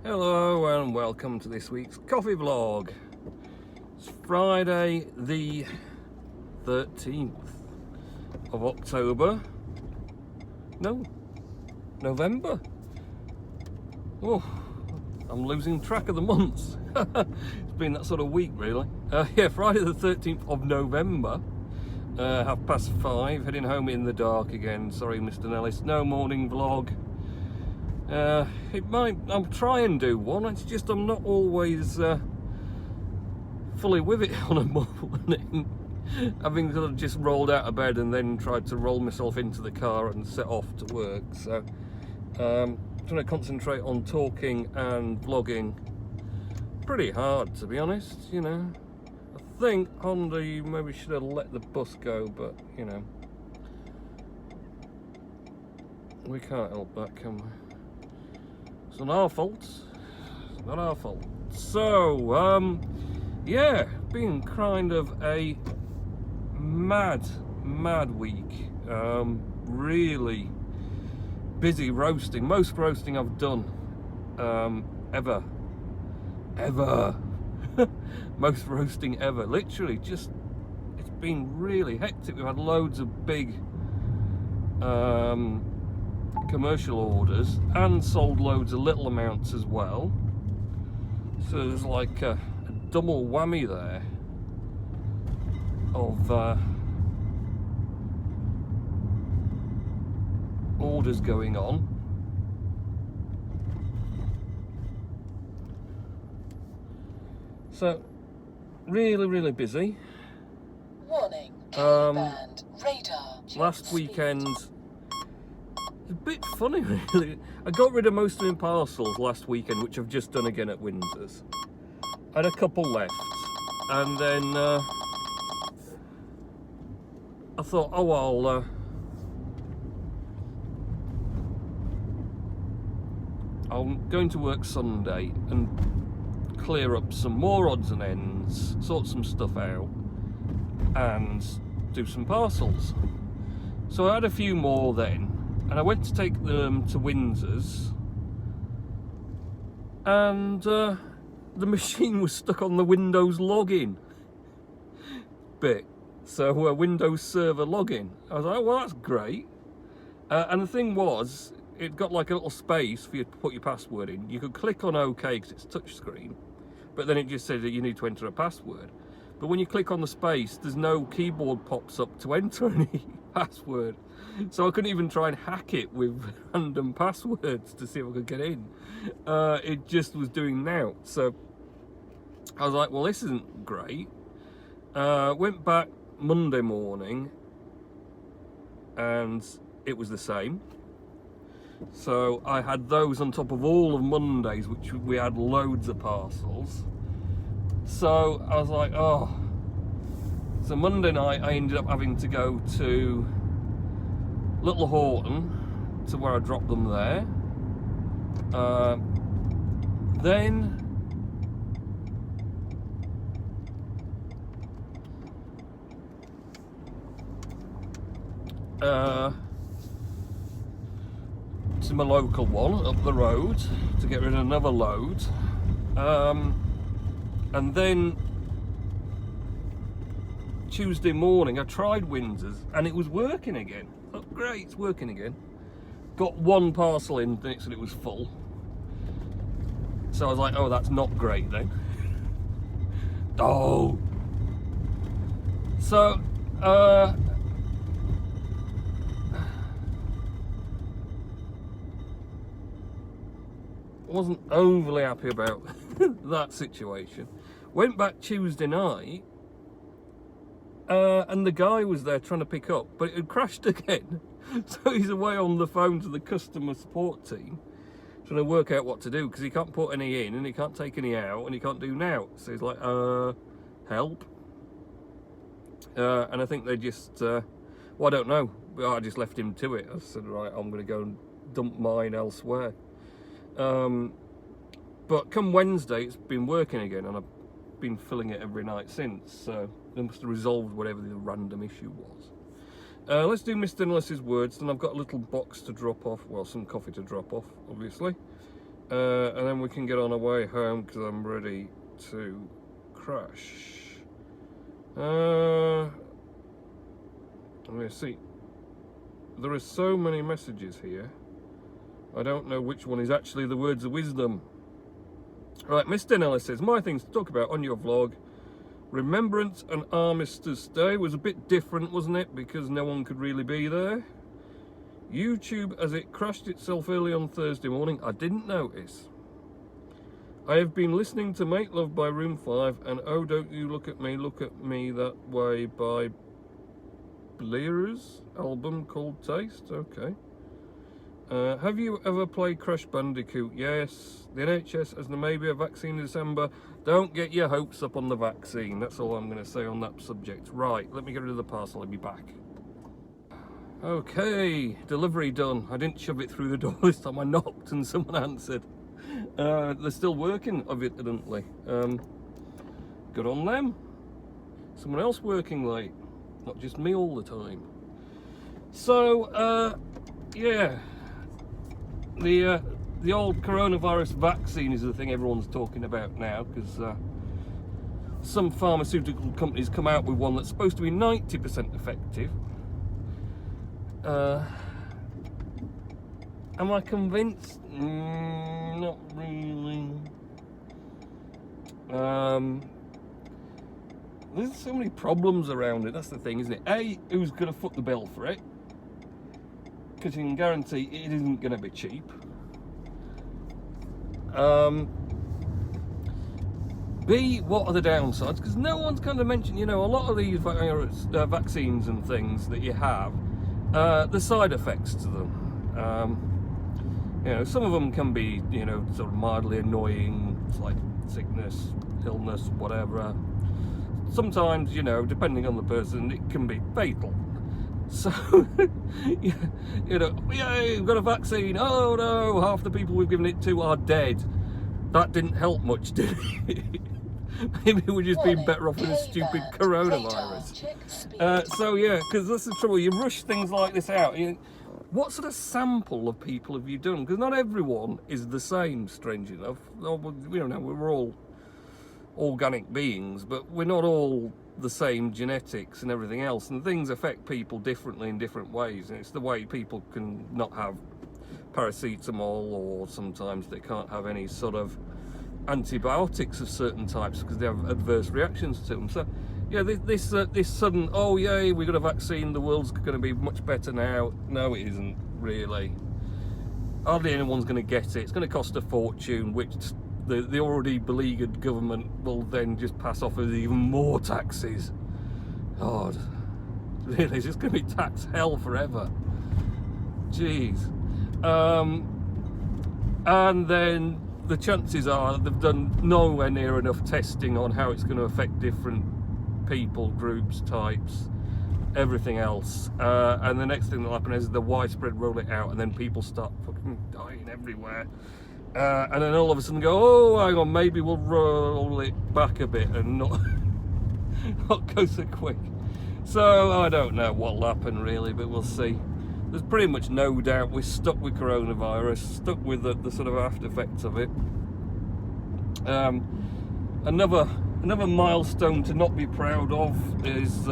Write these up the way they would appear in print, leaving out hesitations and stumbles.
Hello and welcome to this week's coffee vlog. It's Friday the 13th of October. No, November. Oh, I'm losing track of the months. It's been that sort of week really. Yeah, Friday the 13th of November. 5:30, heading home in the dark again. Sorry Mr. Nellis, no morning vlog. I'll try and do one, it's just I'm not always fully with it on a morning. Having sort of just rolled out of bed and then tried to roll myself into the car and set off to work, so trying to concentrate on talking and vlogging. Pretty hard, to be honest, you know. I think Honda maybe should have let the bus go, but you know, we can't help that, can we? It's not our fault. It's not our fault. So, yeah, been kind of a mad week. Really busy roasting. Most roasting I've done ever. Most roasting ever. Literally, just it's been really hectic. We've had loads of big commercial orders and sold loads of little amounts as well, so there's like a double whammy there of orders going on. So really busy. Warning, band radar. Last weekend, it's a bit funny really. I got rid of most of my parcels last weekend, which I've just done again at Windsor's. I had a couple left, and then I thought, oh, I'm going to work Sunday and clear up some more odds and ends, sort some stuff out, and do some parcels. So I had a few more then. And I went to take them to Windsor's, and the machine was stuck on the Windows login bit. So Windows Server login. I was like, well, that's great. And the thing was, it got like a little space for you to put your password in. You could click on OK because it's touchscreen, but then it just said that you need to enter a password. But when you click on the space, there's no keyboard pops up to enter any password. So I couldn't even try and hack it with random passwords to see if I could get in. It just was doing now. So I was like, well, this isn't great. Went back Monday morning and it was the same. So I had those on top of all of Mondays, which we had loads of parcels. So I was like, oh. So Monday night I ended up having to go to Little Horton, to where I dropped them there. Then to my local one up the road to get rid of another load. And then Tuesday morning I tried Windsor's and it was working again. Oh, great, it's working again. Got one parcel in and it said it was full. So I was like, oh, that's not great then. Oh. So, wasn't overly happy about that situation. Went back Tuesday night, and the guy was there trying to pick up, but it had crashed again. So he's away on the phone to the customer support team, trying to work out what to do, because he can't put any in, and he can't take any out, and he can't do now. So he's like, help. And I think they just, well, I don't know. I just left him to it. I said, right, I'm going to go and dump mine elsewhere. But come Wednesday, it's been working again, and I've been filling it every night since, so they must have resolved whatever the random issue was. Let's do Mr. Nellis's words, then I've got a little box to drop off, well, some coffee to drop off, obviously. and then we can get on our way home because I'm ready to crash. Let me see. There are so many messages here. I don't know which one is actually the words of wisdom. Right, Mr. Nellis says, my things to talk about on your vlog. Remembrance and Armistice Day was a bit different, wasn't it? Because no one could really be there. YouTube, as it crashed itself early on Thursday morning, I didn't notice. I have been listening to Make Love by Room 5 and Oh Don't You Look At Me That Way by Blair's album called Taste. Okay. Have you ever played Crash Bandicoot? Yes. The NHS has maybe a vaccine in December. Don't get your hopes up on the vaccine. That's all I'm going to say on that subject. Right, let me get rid of the parcel. I'll be back. Okay, delivery done. I didn't shove it through the door this time. I knocked and someone answered. They're still working, evidently. Good on them. Someone else working late. Not just me all the time. So, yeah. The old coronavirus vaccine is the thing everyone's talking about now, because some pharmaceutical companies come out with one that's supposed to be 90% effective. Am I convinced? Not really. There's so many problems around it, that's the thing, isn't it? A, who's going to foot the bill for it? Because you can guarantee it isn't going to be cheap. B, what are the downsides? Because no one's kind of mentioned, you know, a lot of these vaccines and things that you have, the side effects to them. You know, some of them can be, you know, sort of mildly annoying, like sickness, illness, whatever. Sometimes, you know, depending on the person, it can be fatal. So, you know, yay, we've got a vaccine. Oh no, half the people we've given it to are dead. That didn't help much, did it? Maybe we've just been better off with a stupid coronavirus. So yeah, because that's the trouble. You rush things like this out. What sort of sample of people have you done? Because not everyone is the same, strange enough. We don't know, we're all organic beings, but we're not all the same genetics and everything else, and things affect people differently in different ways, and it's the way people can not have paracetamol, or sometimes they can't have any sort of antibiotics of certain types because they have adverse reactions to them. So yeah, this sudden, oh yay, we got a vaccine, the world's going to be much better now. No, it isn't really. Hardly anyone's going to get it. It's going to cost a fortune, which the already beleaguered government will then just pass off as even more taxes. God, really, it's just going to be tax hell forever. Jeez. And then the chances are they've done nowhere near enough testing on how it's going to affect different people, groups, types, everything else. And the next thing that'll happen is the widespread roll it out, and then people start fucking dying everywhere. And then all of a sudden go, oh, hang on, maybe we'll roll it back a bit and not go so quick. So I don't know what'll happen really, but we'll see. There's pretty much no doubt we're stuck with coronavirus, stuck with the sort of after effects of it. Another milestone to not be proud of is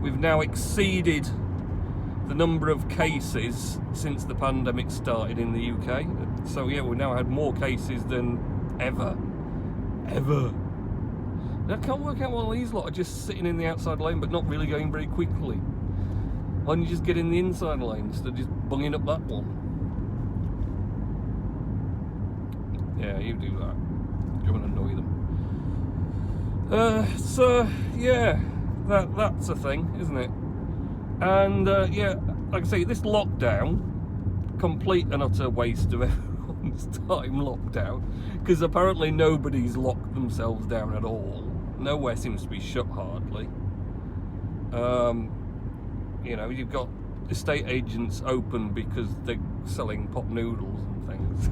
we've now exceeded the number of cases since the pandemic started in the UK. So yeah, we've now had more cases than ever. And I can't work out why these lot are just sitting in the outside lane but not really going very quickly. Why don't you just get in the inside lane instead of just bunging up that one? Yeah, you do that. Go and annoy them. So yeah, that's a thing, isn't it? And yeah, like I say, this lockdown, complete and utter waste of everyone's time lockdown, because apparently nobody's locked themselves down at all. Nowhere seems to be shut hardly. You know, you've got estate agents open because they're selling pot noodles and things.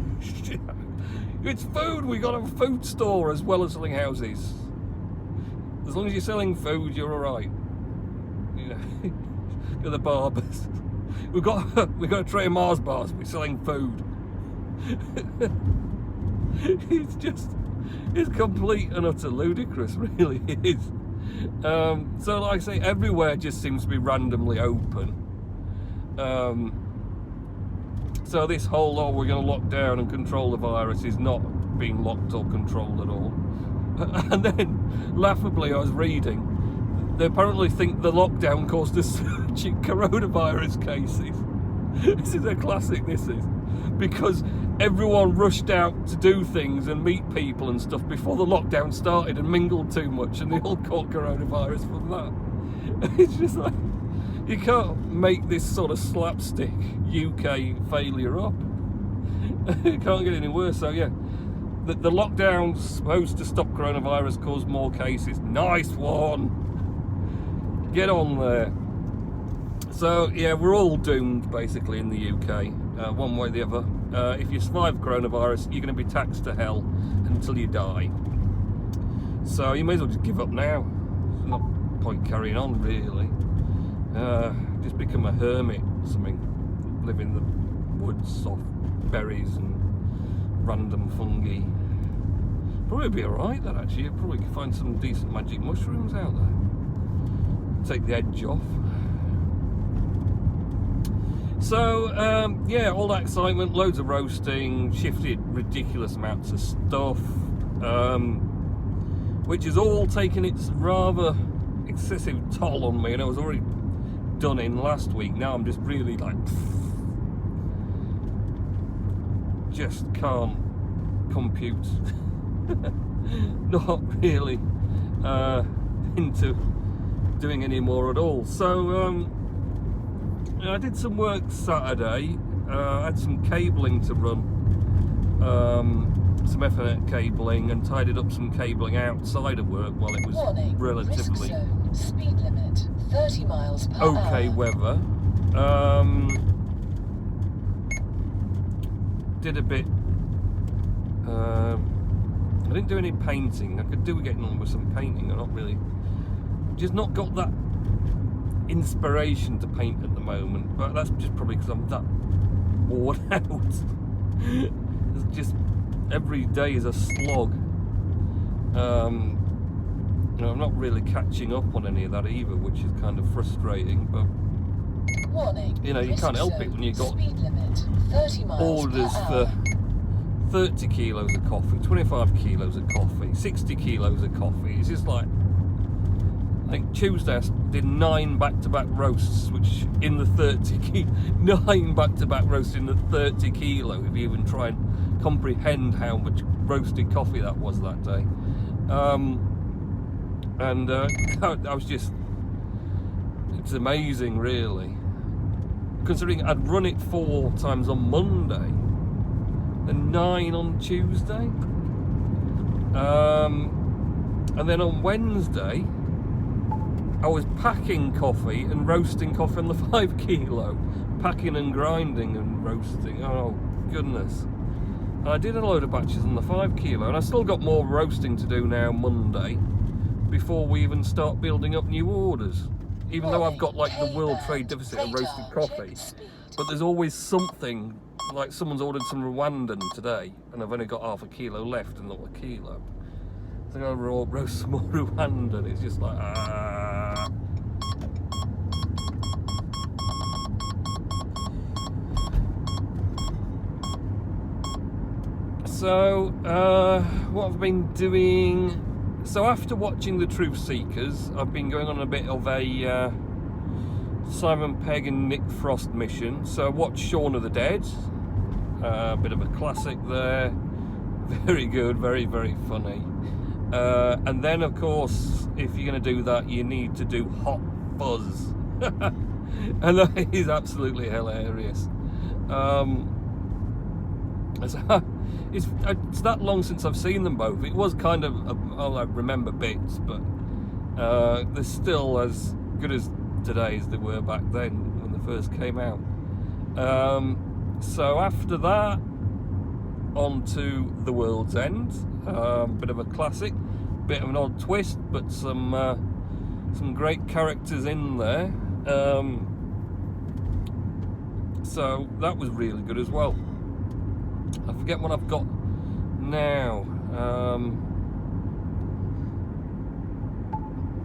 It's food, we got a food store as well as selling houses. As long as you're selling food, you're alright. You know, you're the barbers. We've got a tray of Mars bars, we're selling food. It's complete and utter ludicrous, really is. So like I say, everywhere just seems to be randomly open. So this whole, oh, we're going to lock down and control the virus is not being locked or controlled at all. And then, laughably, I was reading, they apparently think the lockdown caused a surge in coronavirus cases. This is a classic, this is. Because everyone rushed out to do things and meet people and stuff before the lockdown started and mingled too much, and they all caught coronavirus from that. It's just like, you can't make this sort of slapstick UK failure up. It can't get any worse. So yeah, the lockdown's supposed to stop coronavirus, cause more cases. Nice one. Get on there. So yeah, we're all doomed basically in the UK, one way or the other. If you survive coronavirus, you're going to be taxed to hell until you die. So you may as well just give up now. There's no point carrying on, really. Just become a hermit or something. Live in the woods off berries and random fungi. Probably be alright, that actually. You probably could find some decent magic mushrooms out there. Take the edge off. So yeah, all that excitement, loads of roasting, shifted ridiculous amounts of stuff, which has all taken its rather excessive toll on me, and I was already done in last week. Now I'm just really like, just can't compute. Not really into doing any more at all. So I did some work Saturday. I had some cabling to run, some Ethernet cabling, and tidied up some cabling outside of work while it was relatively zone, speed limit 30 miles per okay hour. weather. Did a bit. I didn't do any painting. I could do getting on with some painting. I'm not really, just not got that inspiration to paint at the moment, but that's just probably because I'm that worn out. It's just every day is a slog. You know, I'm not really catching up on any of that either, which is kind of frustrating, but Warning, you know, you can't help it when you've got speed limit 30 miles orders per hour. for 30 kilos of coffee, 25 kilos of coffee, 60 kilos of coffee. It's just like, I think Tuesday I did 9 back-to-back roasts, which in the 9 back-to-back roasts in the 30 kilo, if you even try and comprehend how much roasted coffee that was that day. I was just, it's amazing really, considering I'd run it 4 times on Monday and 9 on Tuesday, and then on Wednesday I was packing coffee and roasting coffee on the 5 kilo, packing and grinding and roasting. Oh goodness. And I did a load of batches on the 5 kilo, and I still got more roasting to do now Monday before we even start building up new orders, even though I've got like the world trade deficit of roasted coffee. But there's always something, like someone's ordered some Rwandan today and I've only got half a kilo left and not a kilo, so I'm gonna roast some more Rwandan. It's just like So what I've been doing, so after watching The Truth Seekers, I've been going on a bit of a Simon Pegg and Nick Frost mission. So I watched Shaun of the Dead, a bit of a classic there, very good, very, very funny. And then of course, if you're going to do that, you need to do Hot Fuzz. And that is absolutely hilarious. It's that long since I've seen them both. It was kind of, I remember bits, but they're still as good as today as they were back then when they first came out. So after that, on to The World's End, bit of a classic, bit of an odd twist, but some great characters in there. So that was really good as well. I forget what I've got Now,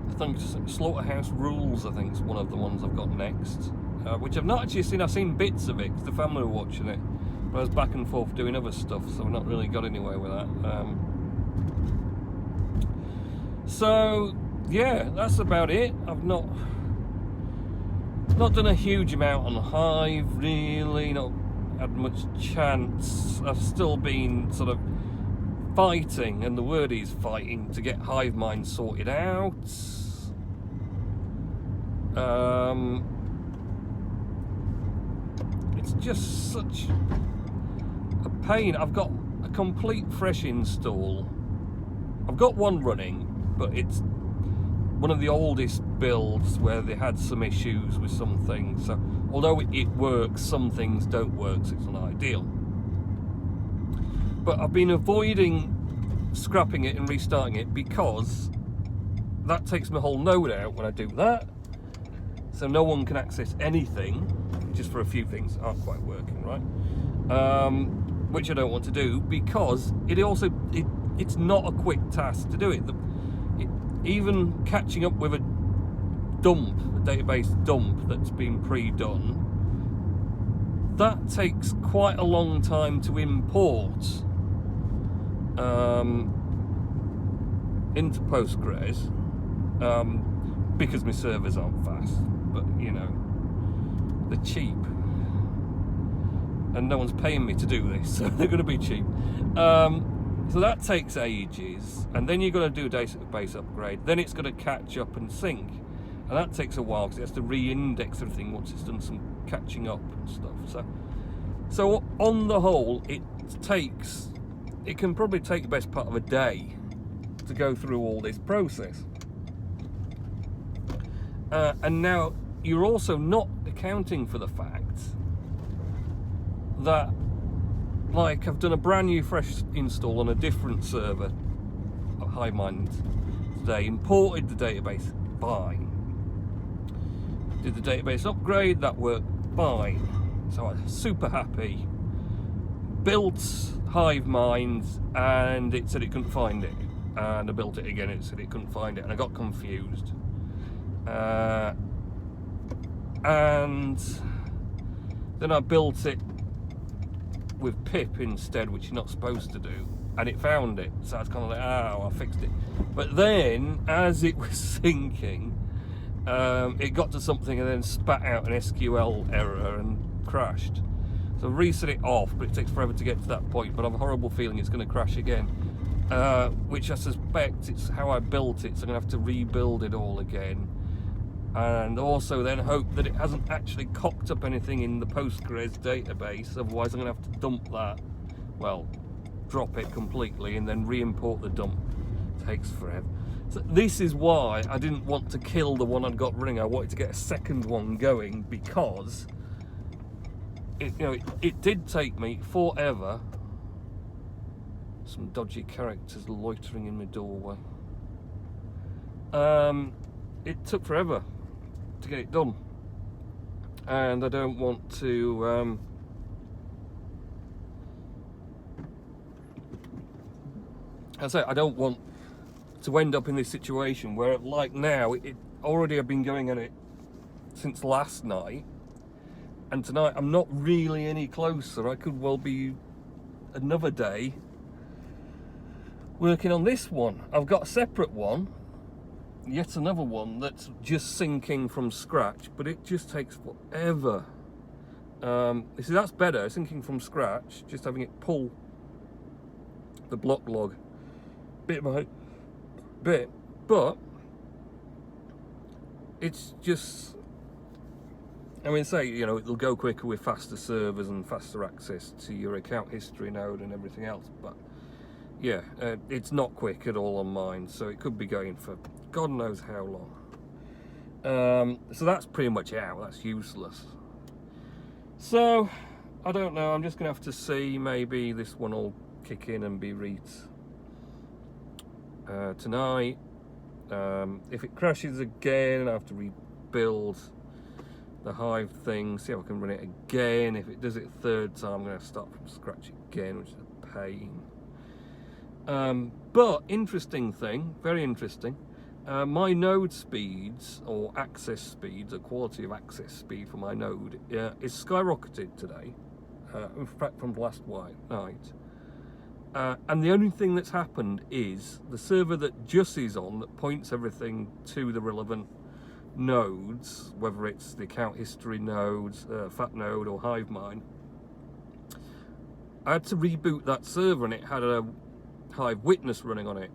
I think Slaughterhouse Rules, I think, is one of the ones I've got next, which I've not actually seen. I've seen bits of it because the family were watching it, but I was back and forth doing other stuff, so I've not really got anywhere with that. So yeah, that's about it. I've not done a huge amount on Hive, really, not had much chance. I've still been sort of fighting, and the word is fighting, to get Hive Mind sorted out. It's just such a pain. I've got a complete fresh install. I've got one running, but it's one of the oldest builds where they had some issues with some things. So although it works, some things don't work, so it's not ideal. But I've been avoiding scrapping it and restarting it because that takes my whole node out when I do that. So no one can access anything, just for a few things that aren't quite working, right? Which I don't want to do, because it's not a quick task to do it. Even catching up with a database dump that's been pre-done, that takes quite a long time to import into Postgres, because my servers aren't fast, but you know, they're cheap and no one's paying me to do this, so they're going to be cheap. So that takes ages, and then you've got to do a database upgrade, then it's got to catch up and sync, and that takes a while because it has to re-index everything once it's done some catching up and stuff. So on the whole, it can probably take the best part of a day to go through all this process. And now you're also not accounting for the fact that, like, I've done a brand new fresh install on a different server at Hive Mind today, imported the database, fine. Did the database upgrade, that worked fine. So I was super happy. Built Hive Mind and it said it couldn't find it. And I built it again, it said it couldn't find it, and I got confused. And then I built it with pip instead, which you're not supposed to do, and it found it, so I was kind of like, oh, I fixed it. But then as it was syncing, it got to something and then spat out an SQL error and crashed. So I reset it off, but it takes forever to get to that point, but I have a horrible feeling it's going to crash again, which I suspect it's how I built it, so I'm going to have to rebuild it all again. And also then hope that it hasn't actually cocked up anything in the Postgres database, otherwise I'm going to have to dump that, well, drop it completely and then re-import the dump. It takes forever. So this is why I didn't want to kill the one I'd got running. I wanted to get a second one going, because it did take me forever. Some dodgy characters loitering in my doorway. It took forever to get it done, and I don't want to I don't want to end up in this situation where, like now, it already I've been going at it since last night, and tonight I'm not really any closer. I could well be another day working on this one. I've got a separate one, yet another one that's just syncing from scratch, but it just takes forever. You see, that's better, syncing from scratch, just having it pull the block log bit by bit, but it's just, I mean, say, you know, it'll go quicker with faster servers and faster access to your account history node and everything else, but yeah, it's not quick at all on mine, so it could be going for God knows how long. So that's pretty much out, that's useless. So, I don't know, I'm just going to have to see, maybe this one will kick in and be tonight. If it crashes again, I have to rebuild the Hive thing, see if I can run it again. If it does it a third time, I'm going to have to start from scratch again, which is a pain. But interesting thing, very interesting. My node speeds, or access speeds, the quality of access speed for my node is skyrocketed today. In fact, from last night. And the only thing that's happened is the server that Jussie's on, that points everything to the relevant nodes, whether it's the account history nodes, Fat Node or HiveMine. I had to reboot that server, and it had a Hive Witness running on it.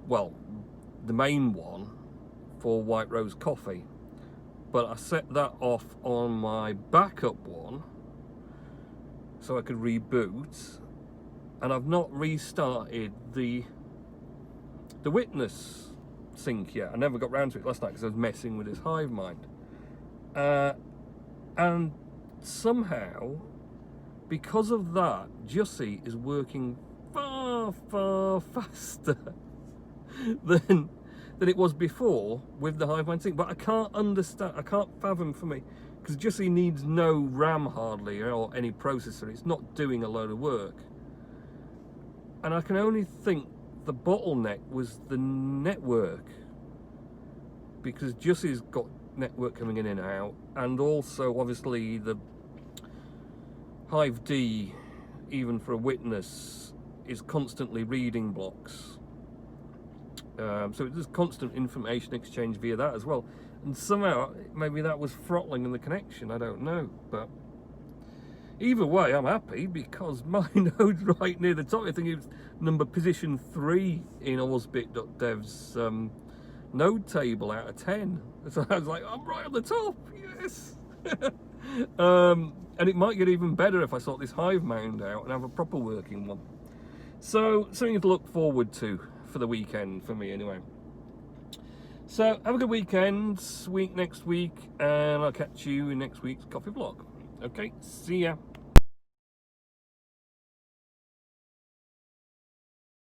Well, the main one for White Rose Coffee, but I set that off on my backup one so I could reboot, and I've not restarted the Witness sync yet. I never got round to it last night because I was messing with his HiveMind, and somehow, because of that, Jussie is working far faster than it was before with the HiveMind sync. But I can't understand, I can't fathom for me, because Jussie needs no RAM hardly, or any processor. It's not doing a load of work, and I can only think the bottleneck was the network, because Jussie's got network coming in and out, and also obviously the Hive D, even for a Witness, is constantly reading blocks. So there's constant information exchange via that as well. And somehow, maybe that was throttling in the connection, I don't know. But either way, I'm happy, because my node's right near the top. I think it was position 3 in Orbit.dev's node table out of 10. So I was like, I'm right on the top, yes! And it might get even better if I sort this Hive Mound out and have a proper working one. So, something to look forward to for the weekend, for me anyway. So, have a good weekend, next week, and I'll catch you in next week's coffee vlog. Okay, see ya.